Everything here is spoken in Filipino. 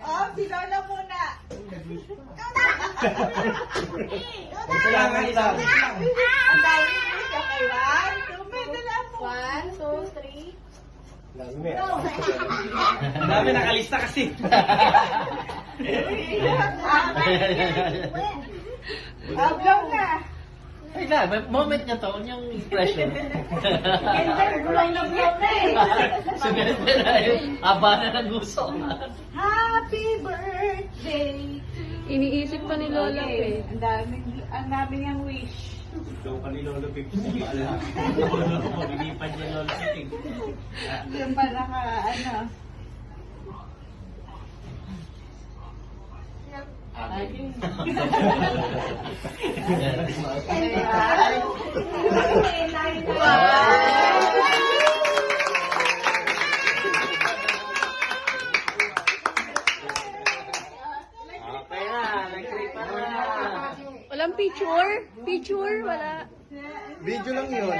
Oh, si Lola muna. Kailangan lang. Ang dami wish. Okay, 1, 2, pwede lang po. 1, 2, 3. Ang dami nakalista kasi. Ablaw na. Ay na, may moment niya to, yung impression. Ganda, gulay na blow na eh. Sugante na yun, haba na ng gusto. Happy birthday. Iniisip pa ni Lola Okay, eh. ang dami niyang wish. Ikaw pa ni Lolo Pip. Maglipad niya Lolo Pip. Yung pa naka, ano. Okay na, nag-tripan na. Walang picture? Picture? Wala. Video lang yun.